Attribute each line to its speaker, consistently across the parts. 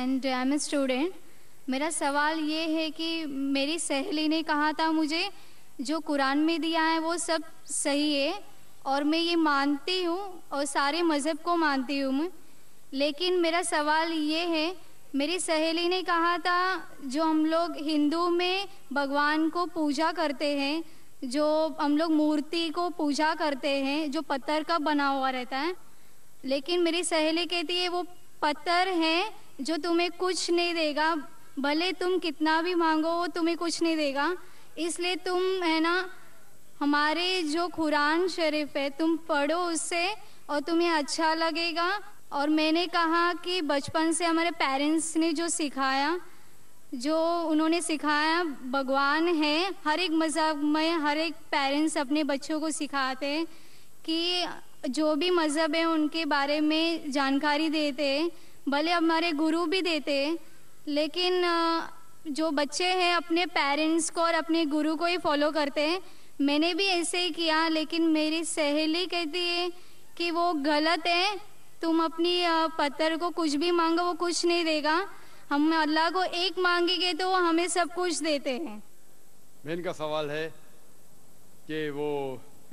Speaker 1: And I am a student. मेरा सवाल ये है कि मेरी सहेली ने कहा था मुझे जो कुरान में दिया है वो सब सही है और मैं ये मानती हूँ और सारे मज़हब को मानती हूँ मैं। लेकिन मेरा सवाल ये है, मेरी सहेली ने कहा था जो हम लोग हिंदू में भगवान को पूजा करते हैं, जो हम लोग मूर्ति को पूजा करते हैं जो पत्थर का बना हुआ रहता है, लेकिन मेरी सहेली कहती है वो पत्थर है जो तुम्हें कुछ नहीं देगा, भले तुम कितना भी मांगो वो तुम्हें कुछ नहीं देगा। इसलिए तुम है ना हमारे जो कुरान शरीफ है तुम पढ़ो उससे और तुम्हें अच्छा लगेगा। और मैंने कहा कि बचपन से हमारे पेरेंट्स ने जो सिखाया, जो उन्होंने सिखाया भगवान है, हर एक मज़हब में हर एक पेरेंट्स अपने बच्चों को सिखाते हैं कि जो भी मज़हब है उनके बारे में जानकारी देते हैं, भले हमारे गुरु भी देते हैं, लेकिन जो बच्चे हैं अपने पेरेंट्स को और अपने गुरु को ही फॉलो करते हैं। मैंने भी ऐसे ही किया, लेकिन मेरी सहेली कहती है कि वो गलत है, तुम अपनी पत्थर को कुछ भी मांगो वो कुछ नहीं देगा, हम अल्लाह को एक मांगेंगे तो वो हमें सब कुछ देते हैं।
Speaker 2: बहन का सवाल है कि वो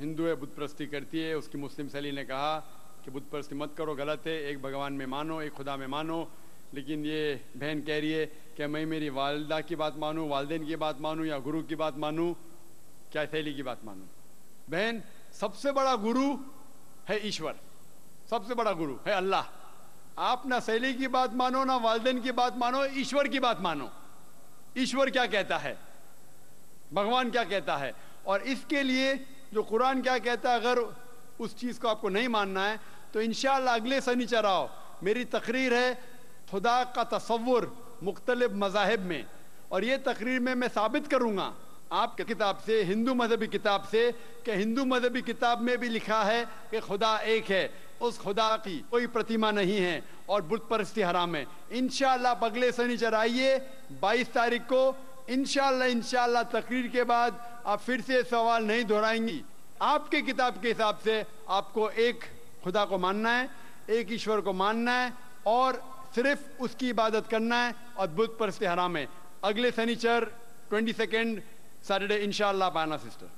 Speaker 2: हिंदू है, बुत परस्ती करती है, उसकी मुस्लिम सहेली ने कहा कि बुत परस्ती मत करो, गलत है, एक भगवान में मानो, एक खुदा में मानो। लेकिन ये बहन कह रही है कि मैं मेरी वालिदा की बात मानूं, वालिदैन की बात मानूं या गुरु की बात मानूं, क्या सहेली की बात मानूं? बहन, सबसे बड़ा गुरु है ईश्वर, सबसे बड़ा गुरु है अल्लाह। आप ना सहेली की बात मानो ना वालिदैन की बात मानो, ईश्वर की बात मानो। ईश्वर क्या कहता है, भगवान क्या कहता है, और इसके लिए जो कुरान क्या कहता है, अगर उस चीज़ को आपको नहीं मानना है तो इंशाअल्लाह अगले शनिचर आओ, मेरी तकरीर है खुदा का तसव्वुर मुख्तलिफ मज़ाहिब में, और ये तकरीर में मैं साबित करूँगा आपके किताब से, हिंदू मजहबी किताब से, कि हिंदू मजहबी किताब में भी लिखा है कि खुदा एक है, उस खुदा की कोई प्रतिमा नहीं है और बुत परस्ती हराम है। इंशाअल्लाह अगले शनिचर आइए 22 तारीख को, इंशाअल्लाह तकरीर के बाद आप फिर से सवाल नहीं दोहराएंगी। आपके किताब के हिसाब से आपको एक खुदा को मानना है, एक ईश्वर को मानना है और सिर्फ उसकी इबादत करना है, और बुत परस्ती हराम है। अगले शनिचर 22 सैटरडे इंशाअल्लाह पाना सिस्टर।